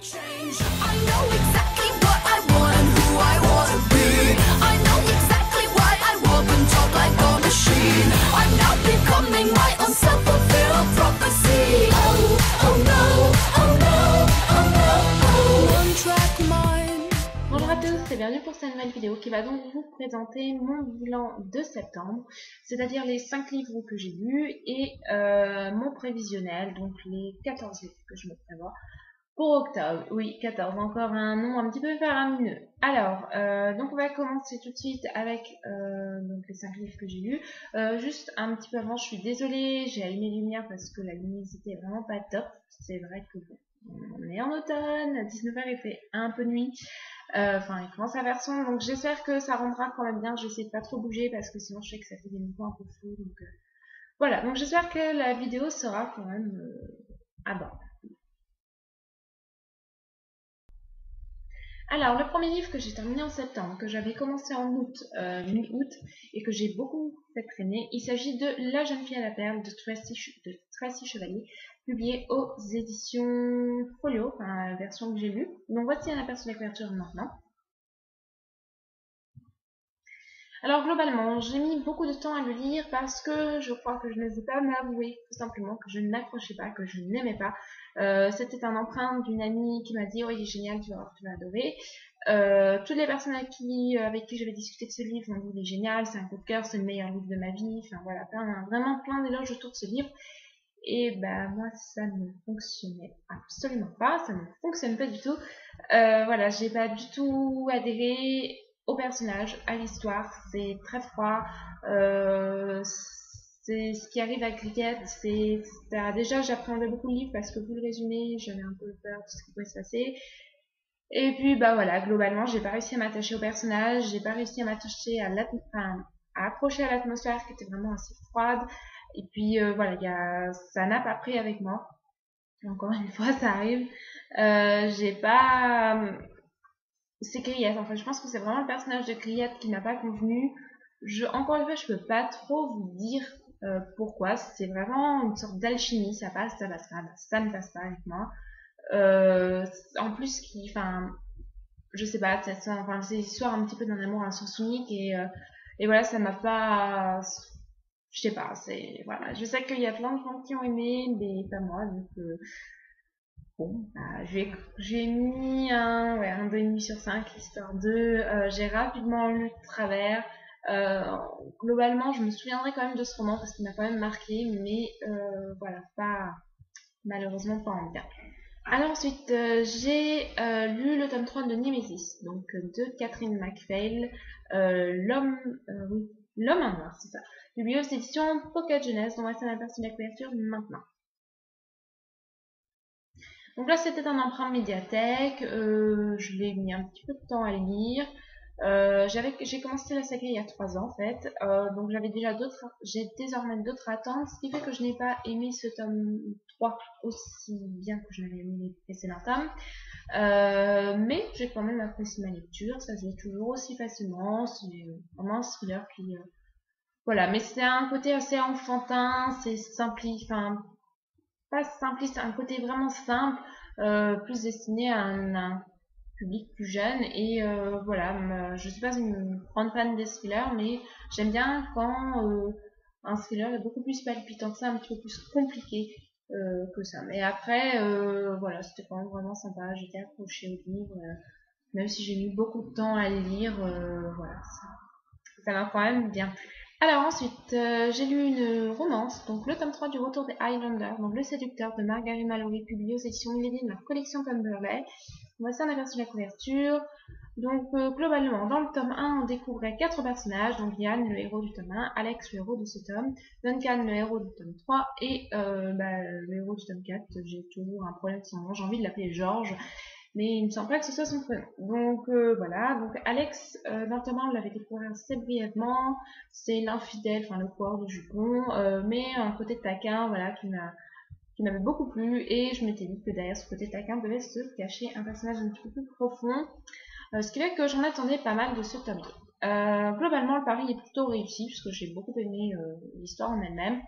Change. I know exactly what I want and who I want to be. I know exactly why I walk and talk like a machine. I'm now becoming my own self-fulfilled prophecy. Oh, oh no, oh no, oh no, oh. One track mind. Bonjour à tous et bienvenue pour cette nouvelle vidéo qui va donc vous présenter mon bilan de septembre, c'est-à-dire les 5 livres que j'ai lus et mon prévisionnel, donc les 14 livres que je me prévois pour octobre. Oui, 14, encore un nom un petit peu faramineux. Alors, donc on va commencer tout de suite avec donc les 5 livres que j'ai lus. Juste un petit peu avant, je suis désolée, j'ai allumé les lumières parce que la luminosité est vraiment pas top. C'est vrai que bon, on est en automne, à 19h il fait un peu nuit. Enfin, il commence à faire sombre, donc j'espère que ça rendra quand même bien. J'essaie de pas trop bouger parce que sinon je sais que ça fait des mouvements un peu fous. Donc voilà, donc j'espère que la vidéo sera quand même abordable. Alors, le premier livre que j'ai terminé en septembre, que j'avais commencé en août, mi-août, et que j'ai beaucoup fait traîner, il s'agit de La jeune fille à la perle de Tracy Chevalier, publié aux éditions Folio, enfin la version que j'ai lue. Donc voici un aperçu de la couverture maintenant. Alors globalement, j'ai mis beaucoup de temps à le lire parce que je crois que je n'osais pas m'avouer tout simplement que je n'accrochais pas, que je n'aimais pas. C'était un emprunt d'une amie qui m'a dit « Oh, il est génial, tu vas voir, tu vas adorer ». Toutes les personnes avec qui j'avais discuté de ce livre m'ont dit « Il est génial, c'est un coup de cœur, c'est le meilleur livre de ma vie ». Enfin voilà, vraiment plein d'éloges autour de ce livre. Et bah moi, ça ne fonctionnait absolument pas, ça ne fonctionne pas du tout. Voilà, j'ai pas du tout adhéré au personnage, à l'histoire, c'est très froid, c'est ce qui arrive à Cricket, déjà j'appréhendais beaucoup le livre parce que vu le résumé, j'avais un peu peur de ce qui pouvait se passer, et puis bah voilà, globalement j'ai pas réussi à m'attacher au personnage, j'ai pas réussi à m'attacher à accrocher à l'atmosphère qui était vraiment assez froide, et puis voilà, ça n'a pas pris avec moi, encore une fois ça arrive, j'ai pas... C'est Griette, en fait. Je pense que c'est vraiment le personnage de Griette qui m'a pas convenu. Encore une fois, je peux pas trop vous dire pourquoi. C'est vraiment une sorte d'alchimie. Ça passe, ça passe pas. Ça ne passe pas avec moi. En plus, je sais pas, c'est l'histoire un petit peu d'un amour à sens unique et voilà, ça m'a pas... Je sais pas, voilà. Je sais qu'il y a plein de gens qui ont aimé, mais pas moi, donc... Bon, bah, j'ai mis un 2,5 sur 5, histoire de... j'ai rapidement lu de travers. Globalement, je me souviendrai quand même de ce roman parce qu'il m'a quand même marqué, mais voilà, malheureusement pas en bien. Alors ensuite, j'ai lu le tome 3 de Nemesis, donc de Catherine MacPhail, L'homme en noir, c'est ça. Publié aux éditions Pocket Jeunesse, dont voici un aperçu de la couverture maintenant. Donc là, c'était un emprunt médiathèque. Je l'ai mis un petit peu de temps à lire. J'ai commencé la saga il y a 3 ans en fait. Donc j'ai désormais d'autres attentes, ce qui fait que je n'ai pas aimé ce tome 3 aussi bien que je n'avais aimé les précédents tomes. Mais j'ai quand même apprécié ma lecture. Ça se lit toujours aussi facilement. C'est vraiment un thriller qui... voilà, mais c'est un côté assez enfantin, c'est simpliste, enfin pas simpliste, un côté vraiment simple, plus destiné à un public plus jeune. Et voilà, je suis pas une grande fan des thrillers, mais j'aime bien quand un thriller est beaucoup plus palpitant que ça, un petit peu plus compliqué que ça. Mais après, voilà, c'était quand même vraiment sympa, j'étais accrochée au livre, même si j'ai mis beaucoup de temps à le lire, voilà, ça m'a quand même bien plu. Alors ensuite, j'ai lu une romance, donc le tome 3 du Retour des Highlanders, donc Le Séducteur de Margaret Mallory, publié aux éditions Milady de la collection Cumberley. Voici un aperçu de la couverture. Donc globalement, dans le tome 1, on découvrait 4 personnages, donc Yann, le héros du tome 1, Alex, le héros de ce tome, Duncan, le héros du tome 3, et le héros du tome 4, j'ai toujours un problème avec son nom, j'ai envie de l'appeler Georges, mais il me semble pas que ce soit son prénom. Donc voilà, donc Alex, dans le tome 1, on l'avait découvert assez brièvement, c'est l'infidèle, enfin le coureur de jupons, mais un côté taquin, voilà, qui m'avait beaucoup plu, et je m'étais dit que derrière ce côté taquin devait se cacher un personnage un petit peu plus profond, ce qui fait que j'en attendais pas mal de ce tome 2. Globalement, le pari est plutôt réussi, puisque j'ai beaucoup aimé l'histoire en elle-même.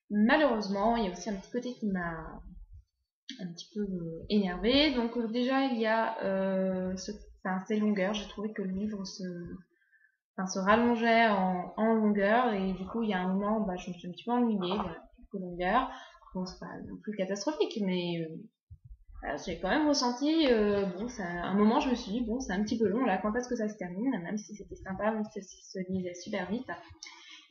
Malheureusement, il y a aussi un petit côté qui m'a un petit peu énervée. Donc déjà il y a ces longueurs. J'ai trouvé que le livre se rallongeait en longueur et du coup il y a un moment je me suis un petit peu ennuyée, voilà, quelques longueurs. Bon, c'est pas non plus catastrophique, mais j'ai quand même ressenti, à un moment je me suis dit, bon, c'est un petit peu long là, quand est-ce que ça se termine, même si c'était sympa, même si ça se lisait super vite.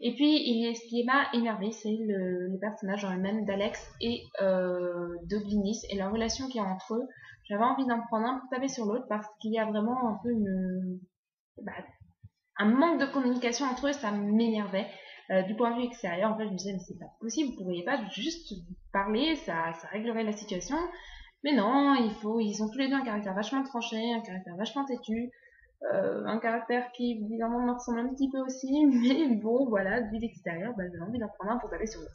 Et puis, ce qui m'a énervé, c'est le personnage en même d'Alex et de Glynis et la relation qu'il y a entre eux. J'avais envie d'en prendre un pour taper sur l'autre parce qu'il y a vraiment un peu un manque de communication entre eux, ça m'énervait. Du point de vue extérieur, en fait, je me disais, mais c'est pas possible, vous pourriez pas juste parler, ça réglerait la situation. Mais non, ils ont tous les deux un caractère vachement tranché, un caractère vachement têtu, un caractère qui évidemment me ressemble un petit peu aussi, mais bon, voilà, vu l'extérieur, j'ai envie d'en prendre un pour taper sur l'autre.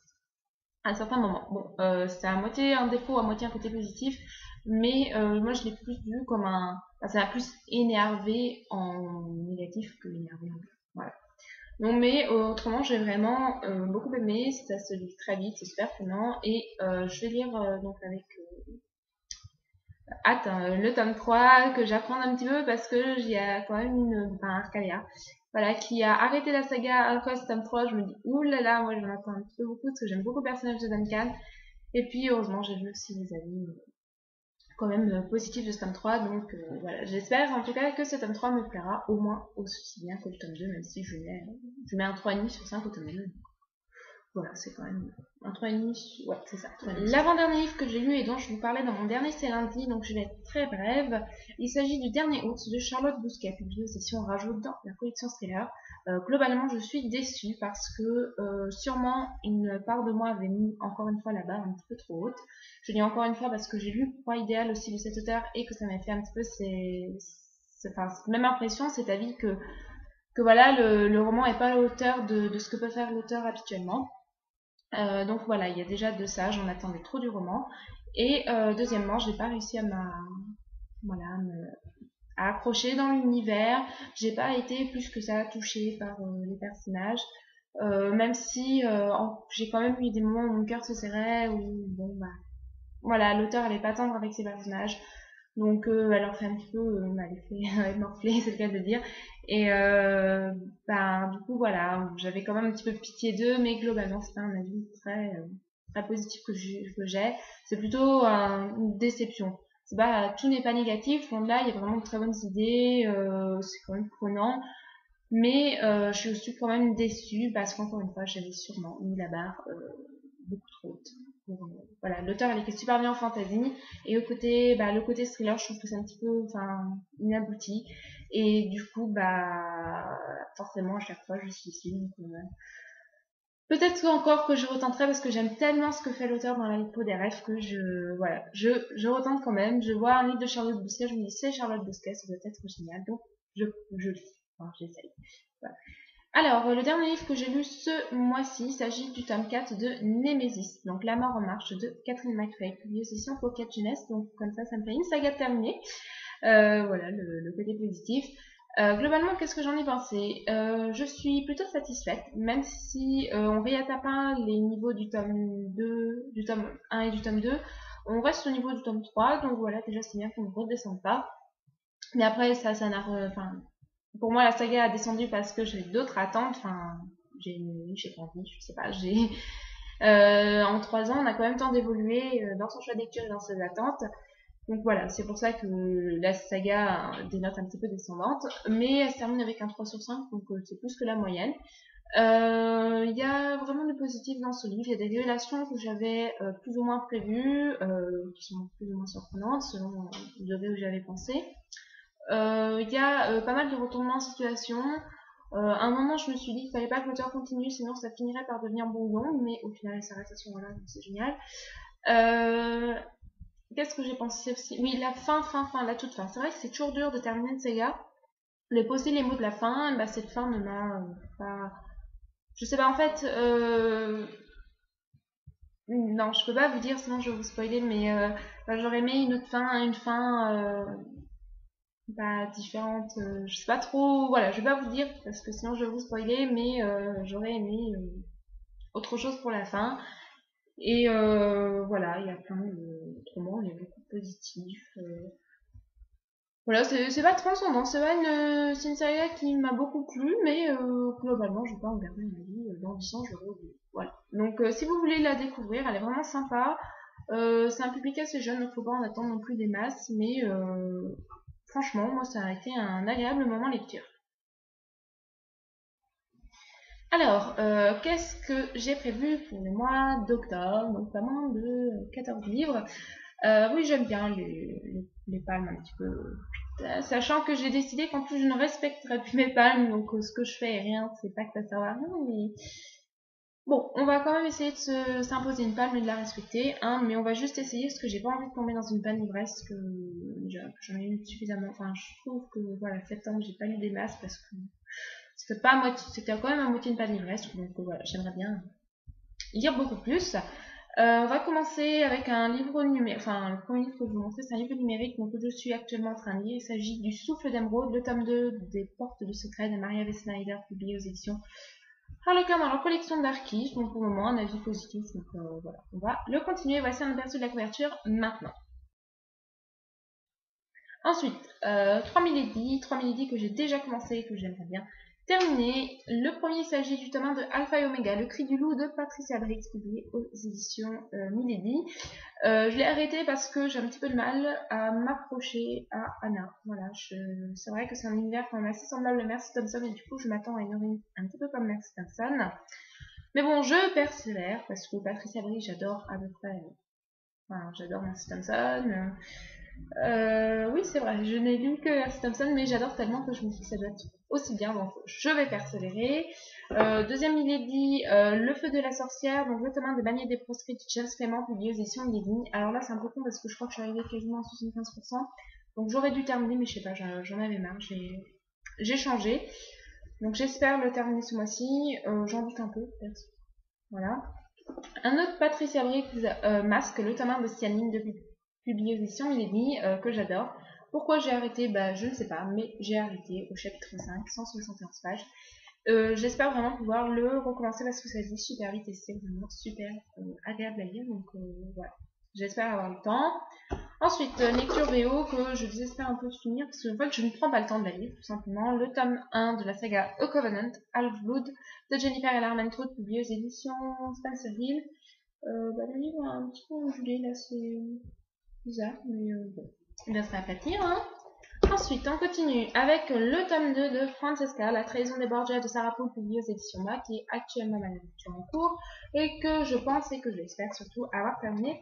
À un certain moment. Bon, c'est à moitié un défaut, à moitié un côté positif, mais moi je l'ai plus vu comme ça m'a plus énervé en négatif que énervé en bien. Voilà. Donc, mais autrement, j'ai vraiment beaucoup aimé, ça se lit très vite, c'est super prenant, et je vais lire donc avec hâte le tome 3, que j'apprends un petit peu parce que j'y a quand même Arcalia, voilà, qui a arrêté la saga Alphas tome 3. Je me dis, oulala, moi j'en attends un petit peu beaucoup parce que j'aime beaucoup le personnage de Duncan. Et puis heureusement, j'ai vu aussi des avis quand même positifs de ce tome 3, donc voilà, j'espère en tout cas que ce tome 3 me plaira au moins aussi bien que le tome 2, même si je mets un 3,5 sur 5 au tome 2. Voilà, c'est quand même un 3,5, ouais, c'est ça. L'avant-dernier livre que j'ai lu et dont je vous parlais dans mon dernier C'est lundi, donc je vais être très brève. Il s'agit du Dernier Hôte de Charlotte Bousquet, publié aux éditions Rajoute dans la collection Thriller. Globalement, je suis déçue parce que sûrement une part de moi avait mis encore une fois la barre un petit peu trop haute. Je dis encore une fois parce que j'ai lu Point idéal aussi de cet auteur et que ça m'a fait un petit peu cette même impression, cet avis que voilà, le roman n'est pas à la hauteur de ce que peut faire l'auteur habituellement. Donc voilà, il y a déjà de ça, j'en attendais trop du roman. Et deuxièmement, j'ai pas réussi à accrocher dans l'univers. J'ai pas été plus que ça touchée par les personnages. Même si j'ai quand même eu des moments où mon cœur se serrait, où voilà, l'auteur n'allait pas tendre avec ses personnages. Donc elle leur fait un petit peu l'effet morflé, c'est le cas de le dire. Et du coup voilà, j'avais quand même un petit peu pitié d'eux, mais globalement c'est pas un avis très positif que j'ai. C'est plutôt une déception. Tout n'est pas négatif, loin de là, il y a vraiment de très bonnes idées, c'est quand même prenant. Mais je suis quand même déçue parce qu'encore une fois, j'avais sûrement mis la barre beaucoup trop haute. Voilà, l'auteur elle écrit super bien en fantasy et le côté thriller, je trouve que c'est un petit peu inabouti et du coup forcément à chaque fois je suis ici. Donc peut-être encore que je retenterai parce que j'aime tellement ce que fait l'auteur dans La peau des rêves que je retente quand même. Je vois un livre de Charlotte Bousquet, je me dis c'est Charlotte Bousquet, ça doit être génial, donc je lis, j'essaye. Voilà. Alors, le dernier livre que j'ai lu ce mois-ci, il s'agit du tome 4 de Némésis, donc La mort en marche de Catherine McFay, publié aux éditions Pocket Jeunesse, donc comme ça me fait une saga terminée. Voilà, le côté positif. Globalement, qu'est-ce que j'en ai pensé? Je suis plutôt satisfaite, même si on réatteint pas les niveaux du tome 2, du tome 1 et du tome 2, on reste au niveau du tome 3, donc voilà, déjà c'est bien qu'on ne redescende pas. Mais après, ça n'a... pour moi, la saga a descendu parce que j'ai d'autres attentes. J'ai pas envie, je sais pas. En 3 ans, on a quand même le temps d'évoluer dans son choix de lecture et dans ses attentes. Donc voilà, c'est pour ça que la saga a des notes un petit peu descendantes. Mais elle se termine avec un 3 sur 5, donc c'est plus que la moyenne. Il y a vraiment du positif dans ce livre. Il y a des révélations que j'avais plus ou moins prévues, qui sont plus ou moins surprenantes selon le degré où j'avais pensé. Il y a pas mal de retournements en situation. À un moment, je me suis dit qu'il fallait pas que l'auteur continue, sinon ça finirait par devenir brouillon, mais au final, elle s'arrête à ce moment-là, donc c'est génial. Qu'est-ce que j'ai pensé aussi? Oui, la toute fin. C'est vrai que c'est toujours dur de terminer une saga. De poser les mots de la fin, cette fin ne m'a pas... Je sais pas, en fait... Non, je peux pas vous dire, sinon je vais vous spoiler, mais j'aurais aimé une fin différente, je sais pas trop, voilà, je vais pas vous dire parce que sinon je vais vous spoiler, mais j'aurais aimé autre chose pour la fin. Et voilà, il y a plein de romans, il y a beaucoup de positifs. Voilà, c'est pas transcendant, c'est une série qui m'a beaucoup plu, mais globalement, je vais pas en garder un avis. Dans 10 ans, je vais revoir. Voilà. Donc, si vous voulez la découvrir, elle est vraiment sympa. C'est un public assez jeune, donc faut pas en attendre non plus des masses, mais franchement, moi, ça a été un agréable moment lecture. Alors, qu'est-ce que j'ai prévu pour le mois d'octobre? Donc, pas moins de 14 livres. Oui, j'aime bien les palmes un petit peu. Sachant que j'ai décidé qu'en plus je ne respecterai plus mes palmes, donc ce que je fais est rien, c'est pas que ça sert à rien, mais bon, on va quand même essayer de s'imposer une palme et de la respecter, hein, mais on va juste essayer parce que j'ai pas envie de tomber dans une panne d'ivresse que j'en ai eu suffisamment. Enfin, je trouve que voilà, septembre j'ai pas lu des masses parce que c'était pas à moitié, c'était quand même à moitié une panne d'ivresse, donc voilà, j'aimerais bien lire beaucoup plus. On va commencer avec un livre numérique, enfin le premier livre que je vais vous montrer c'est un livre numérique donc, que je suis actuellement en train de lire. Il s'agit du Souffle d'Émeraude, le tome 2 des Portes du Secret de Maria V. Snyder, publié aux éditions Harlequin dans leur collection d'archives. Donc pour le moment un avis positif, donc voilà, on va le continuer. Voici un aperçu de la couverture maintenant. Ensuite, 3000 Eddy que j'ai déjà commencé et que j'aimerais bien terminer. Le premier s'agit du tome 1 de Alpha et Omega, Le Cri du Loup de Patricia Briggs, publié aux éditions Milady. Je l'ai arrêté parce que j'ai un petit peu de mal à m'approcher à Anna. Voilà, c'est vrai que c'est un univers quand même assez semblable à Mercy Thompson et du coup je m'attends à une héroïne un petit peu comme Mercy Thompson. Mais bon, je persévère parce que Patricia Briggs, j'adore à peu près. Enfin, j'adore Mercy Thompson. Oui, c'est vrai, je n'ai lu que Mercy Thompson, mais j'adore tellement que je me dis que ça doit être aussi bien, donc je vais persévérer. Deuxième Milady, Le Feu de la Sorcière, donc le tome 1 des Banniers des Proscrits de James Clement, publié aux éditions Milady. Alors là, c'est un peu con parce que je crois que je suis arrivée quasiment à 75%, donc j'aurais dû terminer, mais je sais pas, j'en avais marre, j'ai changé. Donc j'espère le terminer ce mois-ci, j'en doute un peu, peut-être. Voilà. Un autre Patricia Briggs, Masque, le tome 1 de Cyanine, publié aux éditions Milady, que j'adore. Pourquoi j'ai arrêté? Bah, je ne sais pas, mais j'ai arrêté au chapitre 5, 171 pages. J'espère vraiment pouvoir le recommencer parce que ça se dit super vite et c'est vraiment super agréable à lire. Donc voilà, j'espère avoir le temps. Ensuite, lecture VO que je désespère un peu de finir parce que en fait je ne prends pas le temps de la lire tout simplement. Le tome 1 de la saga A Covenant, Half-Blood de Jennifer L. Armentrout, publié aux éditions Spencer Hill. Le livre est un petit peu ondulé là, c'est bizarre, mais bon, il va se réaplatir, hein. Ensuite, on continue avec le tome 2 de Francesca, La trahison des Borgia de Sarah Poole, publié aux éditions MA, qui est actuellement ma lecture en cours, et que je pense et que j'espère surtout avoir terminé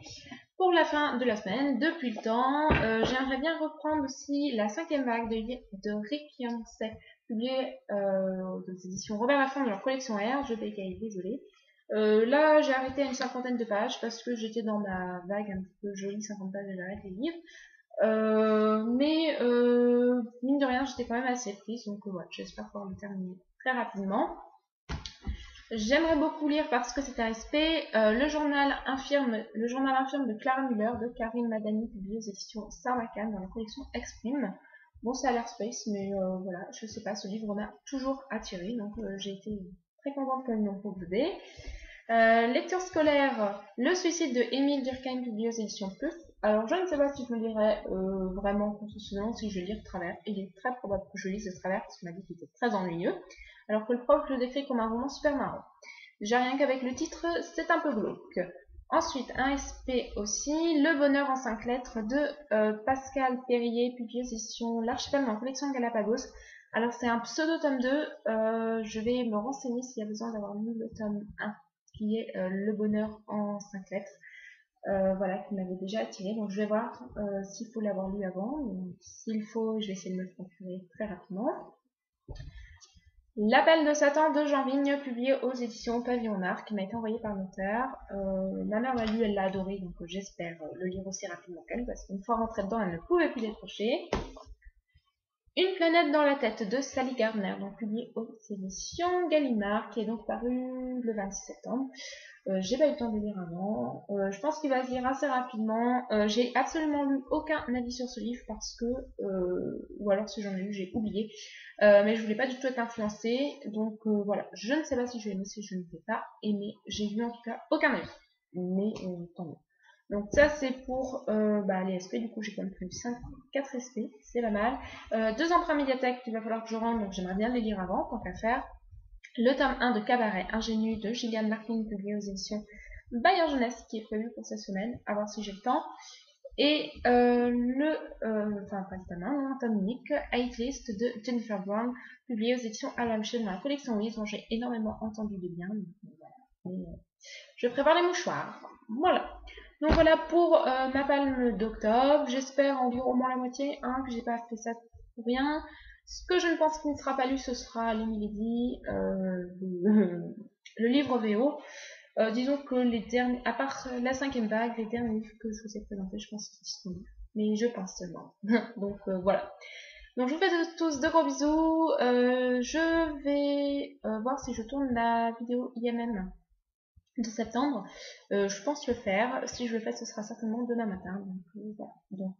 pour la fin de la semaine. Depuis le temps, j'aimerais bien reprendre aussi la 5e vague de Rick Yancey, publié aux éditions Robert Laffont de leur collection R, je bégaye, désolée. Là, j'ai arrêté à une 50aine de pages parce que j'étais dans ma vague un petit peu jolie, 50 pages et j'arrête les livres. Mais mine de rien, j'étais quand même assez prise, donc voilà, j'espère pouvoir le terminer très rapidement. J'aimerais beaucoup lire parce que c'est un respect le journal infirme de Clara Muller de Karim Madani, publié aux éditions Sarbacane dans la collection Exprime. Bon, ça a l'air space, mais voilà, je sais pas, ce livre m'a toujours attiré, donc j'ai été très contente quand ils l'ont proposé. Lecture scolaire, Le suicide de Émile Durkheim, publié aux éditions Puff. Alors, je ne sais pas si je le lirai vraiment consciencieusement, si je le lis de travers. Il est très probable que je lise de travers, parce qu'on m'a dit qu'il était très ennuyeux, alors que le prof le décrit comme un roman super marrant. Déjà, rien qu'avec le titre, c'est un peu glauque. Ensuite, un SP aussi, Le bonheur en 5 lettres de Pascal Perrier, publié aux éditions L'Archipel dans la collection Galapagos. Alors, c'est un pseudo tome 2, je vais me renseigner s'il y a besoin d'avoir lu le tome 1, qui est Le bonheur en 5 lettres. Voilà, qui m'avait déjà attiré. Donc je vais voir s'il faut l'avoir lu avant. S'il faut, je vais essayer de me le procurer très rapidement. L'appel de Satan de Jean Vigne, publié aux éditions Pavillon Noir, qui m'a été envoyé par l'auteur. Ma mère l'a lu, elle l'a adoré, donc j'espère le lire aussi rapidement qu'elle, parce qu'une fois rentrée dedans, elle ne pouvait plus décrocher. Une planète dans la tête de Sally Gardner, donc publié aux éditions Gallimard, qui est donc paru le 26 septembre. J'ai pas eu le temps de lire avant. Je pense qu'il va se lire assez rapidement. J'ai absolument lu aucun avis sur ce livre parce que, ou alors si j'en ai lu, j'ai oublié. Mais je voulais pas du tout être influencée. Donc voilà, je ne sais pas si je vais aimer, si je ne vais pas aimer. J'ai lu en tout cas aucun avis. mais tant mieux. Donc ça c'est pour les SP, du coup j'ai quand même plus 4 SP, c'est pas mal. 2 emprunts médiathèques qu'il va falloir que je rende, donc j'aimerais bien les lire avant, tant qu'à faire. Le tome 1 de Cabaret ingénu de Gillian Martin, publié aux éditions Bayard Jeunesse, qui est prévu pour cette semaine, à voir si j'ai le temps. Et pas le tome 1, un tome unique, Hate List de Jennifer Brown, publié aux éditions Alain Michel dans la collection Wiz, dont j'ai énormément entendu de bien. Je prépare les mouchoirs. Voilà. Donc voilà pour ma palme d'octobre. J'espère en lire au moins la moitié, que j'ai pas fait ça pour rien. Ce que je ne pense qu'il ne sera pas lu, ce sera les Milady, le livre VO. Disons que les derniers, à part la 5e vague, les derniers livres que je vous ai présentés, je pense qu'ils sont lus. Mais je pense seulement. Donc voilà. Donc je vous fais tous de gros bisous. Je vais voir si je tourne la vidéo IMM de septembre. Je pense le faire. Si je le fais, ce sera certainement demain matin. Donc voilà. Donc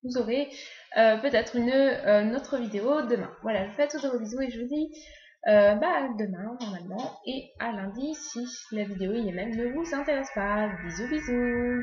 vous aurez peut-être une autre vidéo demain. Voilà, je vous fais tous de gros bisous et je vous dis demain normalement et à lundi si la vidéo IMM ne vous intéresse pas. Bisous bisous.